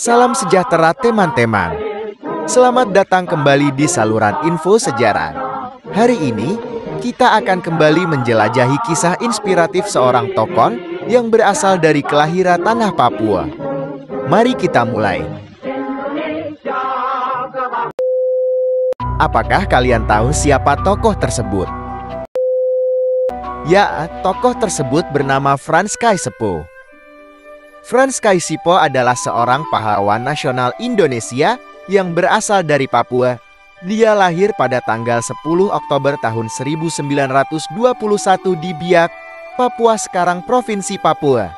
Salam sejahtera teman-teman. Selamat datang kembali di saluran info sejarah. Hari ini, kita akan kembali menjelajahi kisah inspiratif seorang tokoh yang berasal dari kelahiran tanah Papua. Mari kita mulai. Apakah kalian tahu siapa tokoh tersebut? Ya, tokoh tersebut bernama Frans Kaisiepo. Frans Kaisiepo adalah seorang pahlawan nasional Indonesia yang berasal dari Papua. Dia lahir pada tanggal 10 Oktober tahun 1921 di Biak, Papua sekarang Provinsi Papua.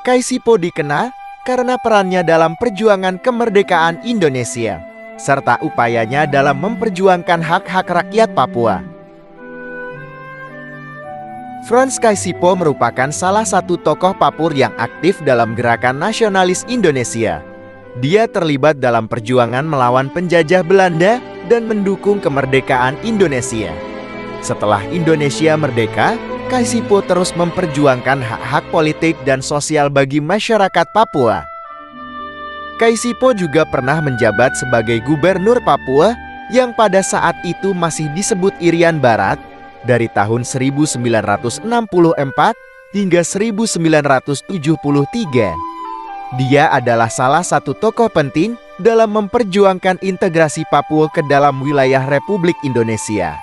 Kaisiepo dikenal karena perannya dalam perjuangan kemerdekaan Indonesia, serta upayanya dalam memperjuangkan hak-hak rakyat Papua. Frans Kaisiepo merupakan salah satu tokoh Papua yang aktif dalam gerakan nasionalis Indonesia. Dia terlibat dalam perjuangan melawan penjajah Belanda dan mendukung kemerdekaan Indonesia. Setelah Indonesia merdeka, Kaisiepo terus memperjuangkan hak-hak politik dan sosial bagi masyarakat Papua. Kaisiepo juga pernah menjabat sebagai gubernur Papua yang pada saat itu masih disebut Irian Barat, dari tahun 1964 hingga 1973. Dia adalah salah satu tokoh penting dalam memperjuangkan integrasi Papua ke dalam wilayah Republik Indonesia.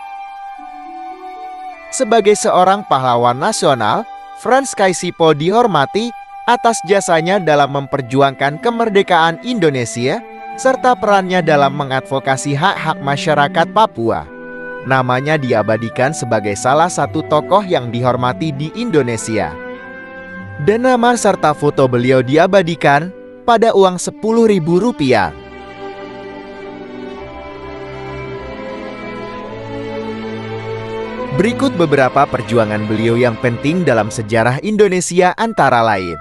Sebagai seorang pahlawan nasional, Frans Kaisiepo dihormati atas jasanya dalam memperjuangkan kemerdekaan Indonesia serta perannya dalam mengadvokasi hak-hak masyarakat Papua. Namanya diabadikan sebagai salah satu tokoh yang dihormati di Indonesia. Dan nama serta foto beliau diabadikan pada uang Rp10.000. Berikut beberapa perjuangan beliau yang penting dalam sejarah Indonesia antara lain.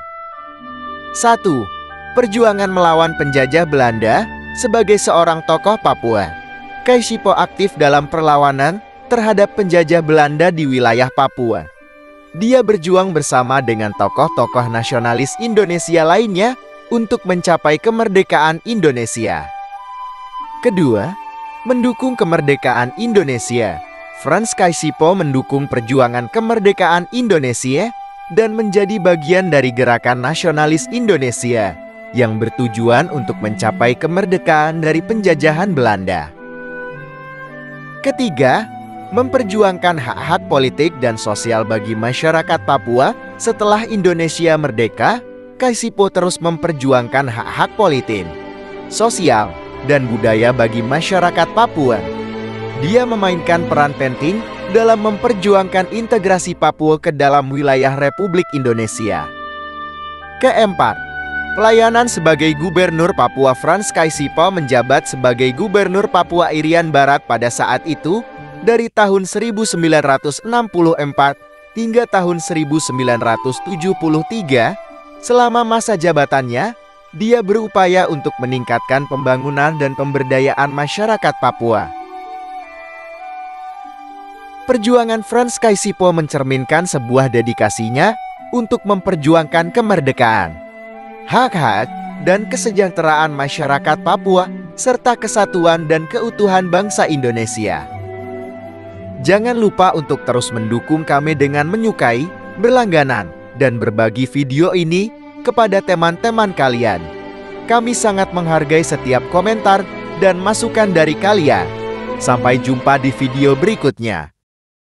1. Perjuangan melawan penjajah Belanda. Sebagai seorang tokoh Papua, Kaisiepo aktif dalam perlawanan terhadap penjajah Belanda di wilayah Papua. Dia berjuang bersama dengan tokoh-tokoh nasionalis Indonesia lainnya untuk mencapai kemerdekaan Indonesia. Kedua, mendukung kemerdekaan Indonesia. Frans Kaisiepo mendukung perjuangan kemerdekaan Indonesia dan menjadi bagian dari gerakan nasionalis Indonesia yang bertujuan untuk mencapai kemerdekaan dari penjajahan Belanda. Ketiga, memperjuangkan hak-hak politik dan sosial bagi masyarakat Papua. Setelah Indonesia merdeka, Kaisiepo terus memperjuangkan hak-hak politik, sosial, dan budaya bagi masyarakat Papua. Dia memainkan peran penting dalam memperjuangkan integrasi Papua ke dalam wilayah Republik Indonesia. Keempat, pelayanan sebagai gubernur Papua. Frans Kaisiepo menjabat sebagai gubernur Papua Irian Barat pada saat itu dari tahun 1964 hingga tahun 1973. Selama masa jabatannya, dia berupaya untuk meningkatkan pembangunan dan pemberdayaan masyarakat Papua. Perjuangan Frans Kaisiepo mencerminkan sebuah dedikasinya untuk memperjuangkan kemerdekaan, hak-hak, dan kesejahteraan masyarakat Papua, serta kesatuan dan keutuhan bangsa Indonesia. Jangan lupa untuk terus mendukung kami dengan menyukai, berlangganan, dan berbagi video ini kepada teman-teman kalian. Kami sangat menghargai setiap komentar dan masukan dari kalian. Sampai jumpa di video berikutnya.